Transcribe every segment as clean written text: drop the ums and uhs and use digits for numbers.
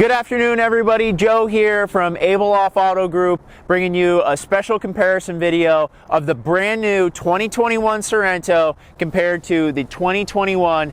Good afternoon, everybody. Joe here from Abeloff Auto Group, bringing you a special comparison video of the brand new 2021 Sorento compared to the 2021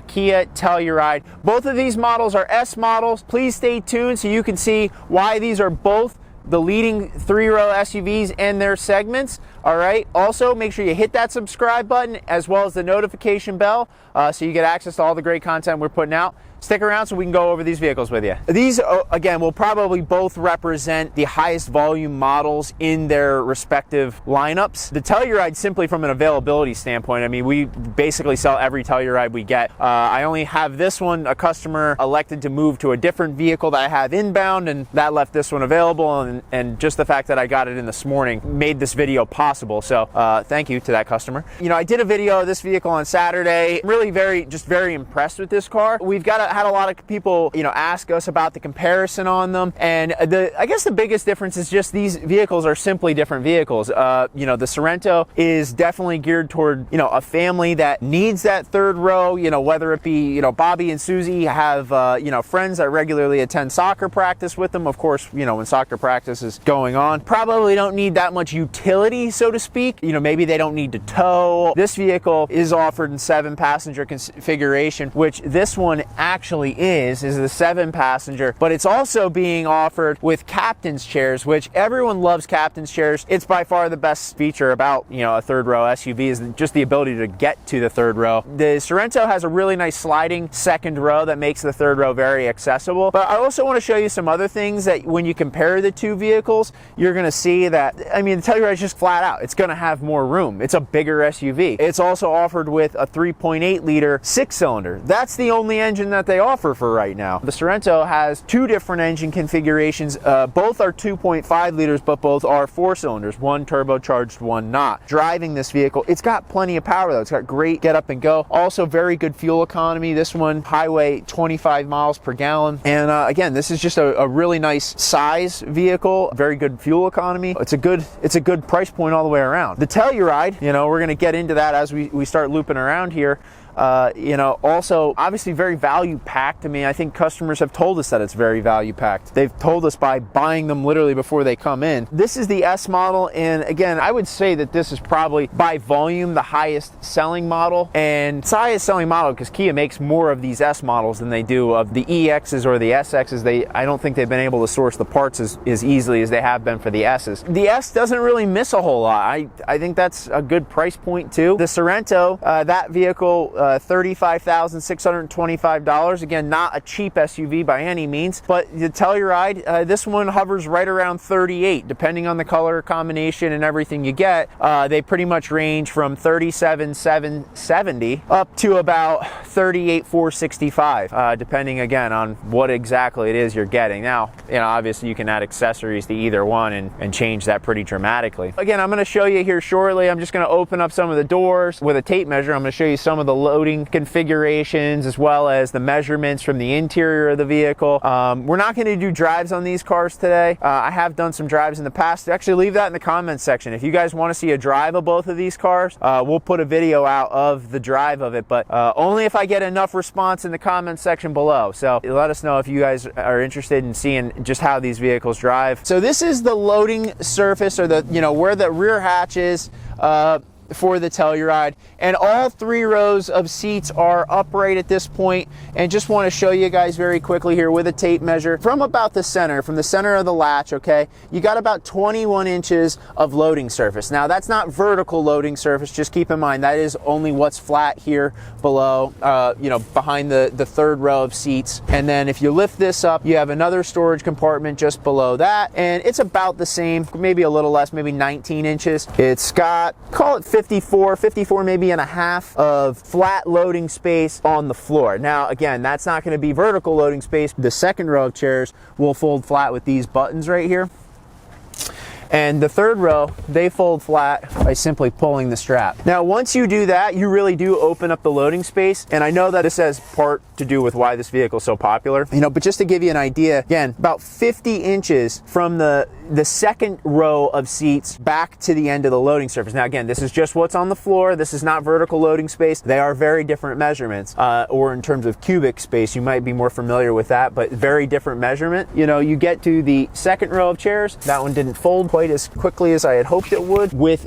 Kia Telluride. Both of these models are S models. Please stay tuned so you can see why these are both the leading three-row SUVs in their segments. All right. Also, make sure you hit that subscribe button as well as the notification bell so you get access to all the great content we're putting out. Stick around so we can go over these vehicles with you. These, again, will probably both represent the highest volume models in their respective lineups. The Telluride, simply from an availability standpoint, I mean, we basically sell every Telluride we get. I only have this one. A customer elected to move to a different vehicle that I have inbound, and that left this one available. And just the fact that I got it in this morning made this video possible. So thank you to that customer. You know, I did a video of this vehicle on Saturday. Really very impressed with this car. We've had a lot of people, you know, ask us about the comparison on them, and I guess the biggest difference is just these vehicles are simply different vehicles. You know, the Sorento is definitely geared toward, you know, a family that needs that third row. You know, whether it be, you know, Bobby and Susie have you know, friends that regularly attend soccer practice with them. Of course, you know, when soccer practice is going on, probably don't need that much utility, so to speak. You know, maybe they don't need to tow. This vehicle is offered in 7-passenger configuration, which this one actually is the 7-passenger, but it's also being offered with captain's chairs, which everyone loves captain's chairs. It's by far the best feature about, you know, a third row SUV is just the ability to get to the third row. The Sorento has a really nice sliding second row that makes the third row very accessible. But I also want to show you some other things that when you compare the two vehicles, you're going to see that, I mean, the Telluride is just flat out. It's going to have more room. It's a bigger SUV. It's also offered with a 3.8 liter 6-cylinder. That's the only engine that they offer for right now. The Sorento has two different engine configurations. Both are 2.5 liters, but both are 4 cylinders, one turbocharged, one not. Driving this vehicle, it's got plenty of power though. It's got great get up and go. Also very good fuel economy. This one, highway 25 miles per gallon. And again, this is just a really nice size vehicle, very good fuel economy. It's a good price point all the way around. The Telluride, you know, we're going to get into that as we start looping around here. You know, also obviously very value packed. I mean, I think customers have told us that it's very value packed. They've told us by buying them literally before they come in. This is the S model, and again, I would say that this is probably by volume the highest selling model, and it's the highest selling model because Kia makes more of these S models than they do of the EXs or the SXs. I don't think they've been able to source the parts as easily as they have been for the S's. The S doesn't really miss a whole lot. I think that's a good price point too. The Sorento, that vehicle, $35,625. Again, not a cheap SUV by any means, but the Telluride, this one hovers right around $38,000, depending on the color combination and everything you get. They pretty much range from $37,770 up to about $38,465, depending again on what exactly it is you're getting. Now, you know, obviously you can add accessories to either one and change that pretty dramatically. Again, I'm going to show you here shortly. I'm just going to open up some of the doors with a tape measure. I'm going to show you some of the loading configurations as well as the measurements from the interior of the vehicle. We're not going to do drives on these cars today. I have done some drives in the past. Actually, leave that in the comments section. If you guys want to see a drive of both of these cars, we'll put a video out of the drive of it, but only if I get enough response in the comments section below. So let us know if you guys are interested in seeing just how these vehicles drive. So this is the loading surface, or the, you know, where the rear hatch is for the Telluride, and all 3 rows of seats are upright at this point. And just want to show you guys very quickly here with a tape measure from about the center, from the center of the latch, okay, you got about 21 inches of loading surface. Now that's not vertical loading surface, just keep in mind that is only what's flat here below, you know, behind the 3rd row of seats. And then if you lift this up, you have another storage compartment just below that, and it's about the same, maybe a little less, maybe 19 inches. It's got, call it 54 maybe and a half of flat loading space on the floor. Now again, that's not going to be vertical loading space. The 2nd row of chairs will fold flat with these buttons right here. And the 3rd row, they fold flat by simply pulling the strap. Now, once you do that, you really do open up the loading space. And I know that it says part to do with why this vehicle is so popular. You know, but just to give you an idea, again, about 50 inches from the second row of seats back to the end of the loading surface. Now again, this is just what's on the floor. This is not vertical loading space. They are very different measurements, or in terms of cubic space, you might be more familiar with that, but very different measurement. You know, you get to the second row of chairs. That one didn't fold quite as quickly as I had hoped it would, with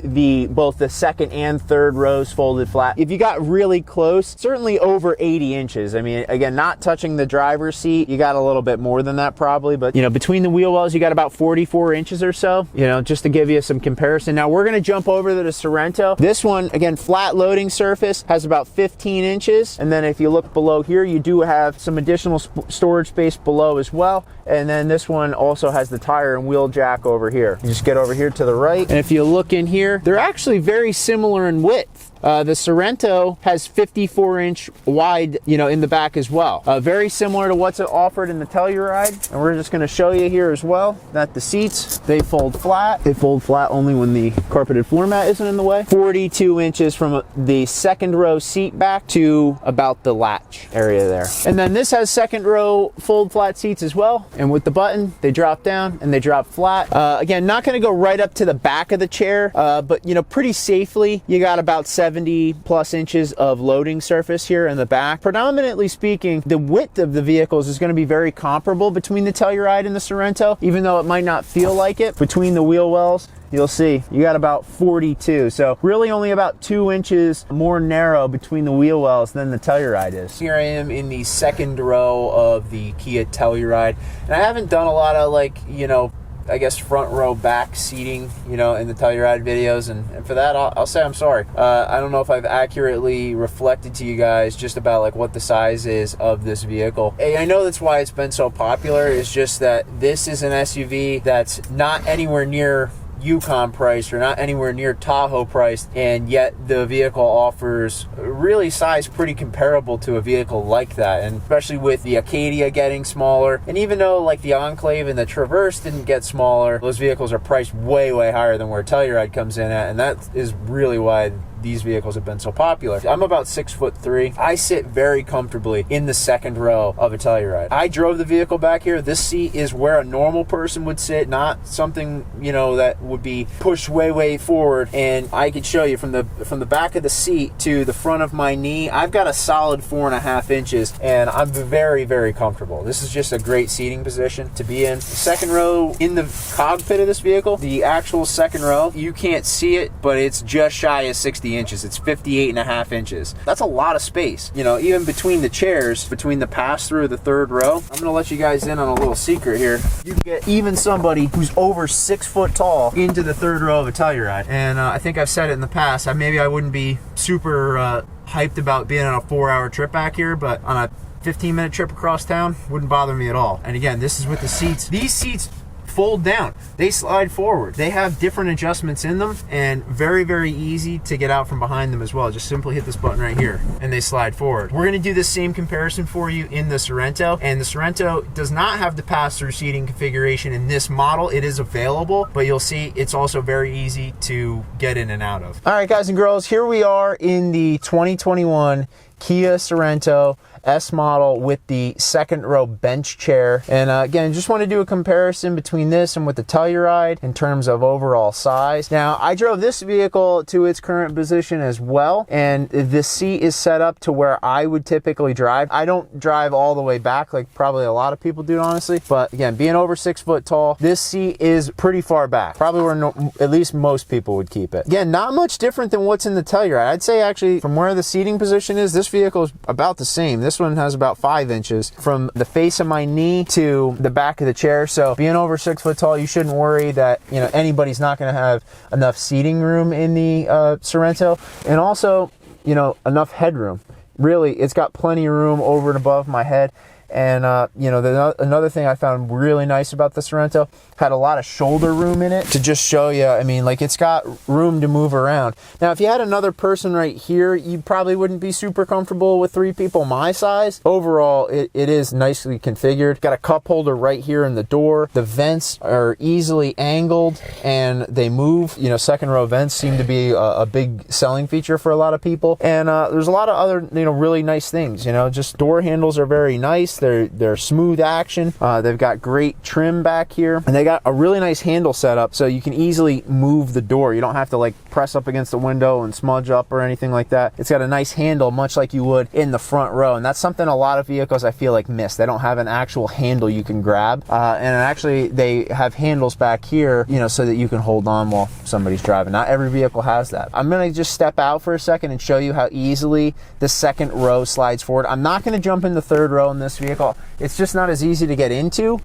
both the second and third rows folded flat. If you got really close, certainly over 80 inches. I mean, again, not touching the driver's seat, you got a little bit more than that probably, but you know, between the wheel wells, you got about 44 inches or so, you know, just to give you some comparison. Now we're going to jump over to the Sorento. This one, again, flat loading surface, has about 15 inches. And then if you look below here, you do have some additional storage space below as well. And then this one also has the tire and wheel jack over here. You just get over here to the right. And if you look in here, they're actually very similar in width. The Sorento has 54-inch wide, you know, in the back as well. Very similar to what's offered in the Telluride. And we're just going to show you here as well that the seats, they fold flat. They fold flat only when the carpeted floor mat isn't in the way. 42 inches from the second row seat back to about the latch area there. And then this has second row fold flat seats as well. And with the button, they drop down and they drop flat. Again, not going to go right up to the back of the chair, but you know, pretty safely, you got about 70 plus inches of loading surface here in the back. Predominantly speaking, the width of the vehicles is going to be very comparable between the Telluride and the Sorento, even though it might not feel like it. Between the wheel wells, you'll see you got about 42. So really only about 2 inches more narrow between the wheel wells than the Telluride is. Here I am in the second row of the Kia Telluride. And I haven't done a lot of, like, you know, I guess front row back seating, you know, in the Telluride videos, and for that I'll say I'm sorry. I don't know if I've accurately reflected to you guys just about like what the size is of this vehicle. I know that's why it's been so popular. It's just that this is an SUV that's not anywhere near Yukon price or not anywhere near Tahoe price, and yet the vehicle offers really size pretty comparable to a vehicle like that. And especially with the Acadia getting smaller, and even though like the Enclave and the Traverse didn't get smaller, those vehicles are priced way higher than where Telluride comes in at, and that is really why these vehicles have been so popular. I'm about 6'3". I sit very comfortably in the second row of a Telluride. I drove the vehicle back here. This seat is where a normal person would sit, not something, you know, that would be pushed way forward. And I could show you from the back of the seat to the front of my knee, I've got a solid 4.5 inches, and I'm very comfortable. This is just a great seating position to be in. The second row in the cockpit of this vehicle, the actual second row, you can't see it, but it's just shy of 60 inches. It's 58.5 inches. That's a lot of space. You know, even between the chairs, between the pass-through of the third row, I'm gonna let you guys in on a little secret here. You can get even somebody who's over 6 foot tall into the third row of a Telluride. And I think I've said it in the past, maybe I wouldn't be super hyped about being on a 4-hour trip back here, but on a 15-minute trip across town, wouldn't bother me at all. And again, this is with the seats. These seats fold down, they slide forward, they have different adjustments in them, and very easy to get out from behind them as well. Just simply hit this button right here and they slide forward. We're going to do the same comparison for you in the Sorento, and the Sorento does not have the pass-through seating configuration in this model. It is available, but you'll see it's also very easy to get in and out of. All right, guys and girls, here we are in the 2021 Kia Sorento S model with the second row bench chair. And again, just want to do a comparison between this and with the Telluride in terms of overall size. Now, I drove this vehicle to its current position as well, and the seat is set up to where I would typically drive. I don't drive all the way back like probably a lot of people do, honestly, but again, being over 6 foot tall, this seat is pretty far back, probably where at least most people would keep it. Again, not much different than what's in the Telluride. I'd say actually from where the seating position is, this vehicle is about the same. This one has about 5 inches from the face of my knee to the back of the chair. So being over 6 foot tall, you shouldn't worry that, you know, anybody's not going to have enough seating room in the Sorento, and also, you know, enough headroom. Really, it's got plenty of room over and above my head. And you know, another thing I found really nice about the Sorento, had a lot of shoulder room in it to just show you. I mean, like, it's got room to move around. Now, if you had another person right here, you probably wouldn't be super comfortable with 3 people my size. Overall, it is nicely configured. Got a cup holder right here in the door. The vents are easily angled and they move. You know, second row vents seem to be a big selling feature for a lot of people. And there's a lot of other, you know, really nice things. You know, just door handles are very nice. They're smooth action. They've got great trim back here, and they got a really nice handle setup so you can easily move the door. You don't have to like press up against the window and smudge up or anything like that. It's got a nice handle, much like you would in the front row, and that's something a lot of vehicles I feel like miss. They don't have an actual handle you can grab, and actually they have handles back here, you know, so that you can hold on while somebody's driving. Not every vehicle has that. I'm gonna just step out for a second and show you how easily the second row slides forward. I'm not gonna jump in the third row in this vehicle. It's just not as easy to get into.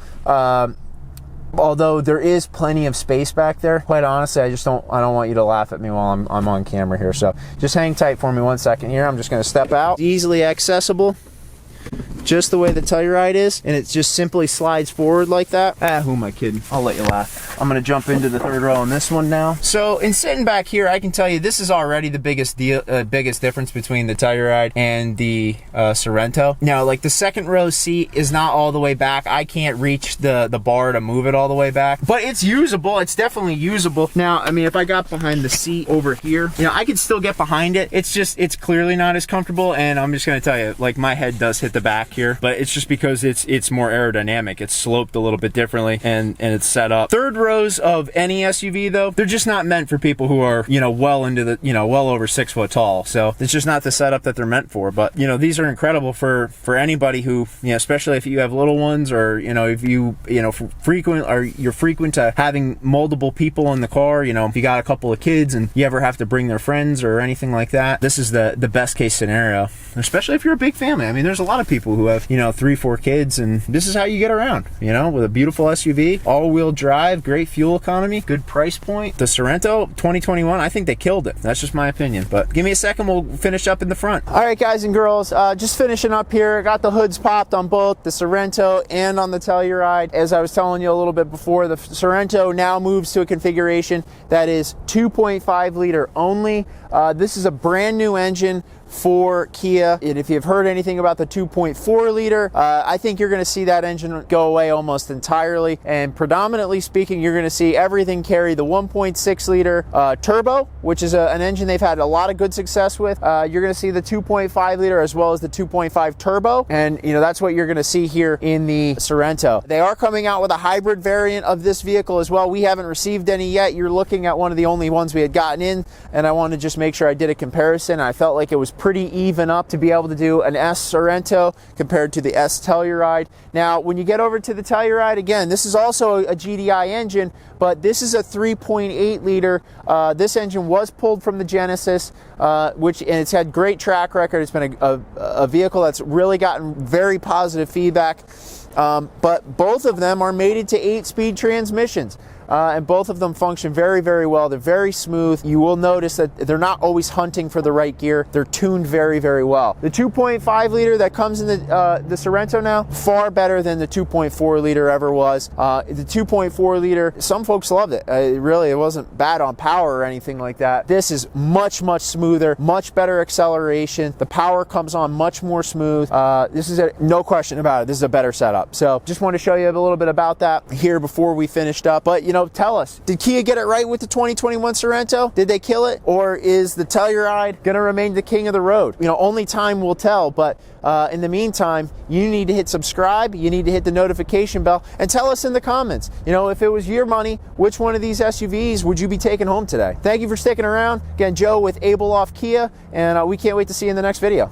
Although there is plenty of space back there. Quite honestly, I don't want you to laugh at me while I'm on camera here. So just hang tight for me 1 second here. I'm just gonna step out. Easily accessible, just the way the Telluride is, and it just simply slides forward like that. Who am I kidding? I'll let you laugh. I'm gonna jump into the third row on this one now. So in sitting back here, I can tell you this is already the biggest difference between the Telluride and the Sorento. Now, like, the second row seat is not all the way back. I can't reach the bar to move it all the way back, but it's usable. It's definitely usable. Now, I mean, if I got behind the seat over here, you know, I could still get behind it. It's clearly not as comfortable, and I'm just gonna tell you, like, my head does hit the back here, but it's just because it's more aerodynamic. It's sloped a little bit differently, and it's set up. Third rows of any SUV, though, they're just not meant for people who are, you know, well into the, you know, well over 6 foot tall. So it's just not the setup that they're meant for. But, you know, these are incredible for anybody who, you know, especially if you have little ones, or, you know, if you know, you're frequent to having multiple people in the car. You know, if you got a couple of kids and you ever have to bring their friends or anything like that, this is the best case scenario, especially if you're a big family. I mean, there's a lot of people who have, you know, 3-4 kids, and this is how you get around, you know, with a beautiful SUV, all-wheel drive, great fuel economy, good price point. The Sorento 2021, I think they killed it. That's just my opinion, but give me a second, we'll finish up in the front. All right, guys and girls, just finishing up here. Got the hoods popped on both the Sorento and on the Telluride. As I was telling you a little bit before, the Sorento now moves to a configuration that is 2.5 liter only. This is a brand new engine for Kia, and if you've heard anything about the 2.4 liter, I think you're going to see that engine go away almost entirely, and predominantly speaking, you're going to see everything carry the 1.6 liter turbo, which is an engine they've had a lot of good success with. You're going to see the 2.5 liter as well as the 2.5 turbo, and you know, that's what you're going to see here in the Sorento. They are coming out with a hybrid variant of this vehicle as well. We haven't received any yet. You're looking at one of the only ones we had gotten in, and I wanted to just make sure I did a comparison. I felt like it was pretty even up to be able to do an S Sorento compared to the S Telluride. Now, when you get over to the Telluride, again, this is also a GDI engine, but this is a 3.8 liter. This engine was pulled from the Genesis, and it's had great track record. It's been a vehicle that's really gotten very positive feedback. But both of them are mated to 8-speed transmissions. And both of them function very, very well. They're very smooth. You will notice that they're not always hunting for the right gear. They're tuned very, very well. The 2.5 liter that comes in the Sorento now, far better than the 2.4 liter ever was. The 2.4 liter, some folks loved it. It wasn't bad on power or anything like that. This is much, much smoother, much better acceleration. The power comes on much more smooth. This is no question about it. This is a better setup. So just want to show you a little bit about that here before we finished up. But, you know, tell us, did Kia get it right with the 2021 Sorento? Did they kill it? Or is the Telluride going to remain the king of the road? You know, only time will tell, but in the meantime, you need to hit subscribe, you need to hit the notification bell, and tell us in the comments, you know, if it was your money, which one of these SUVs would you be taking home today? Thank you for sticking around. Again, Joe with Abeloff Kia, and we can't wait to see you in the next video.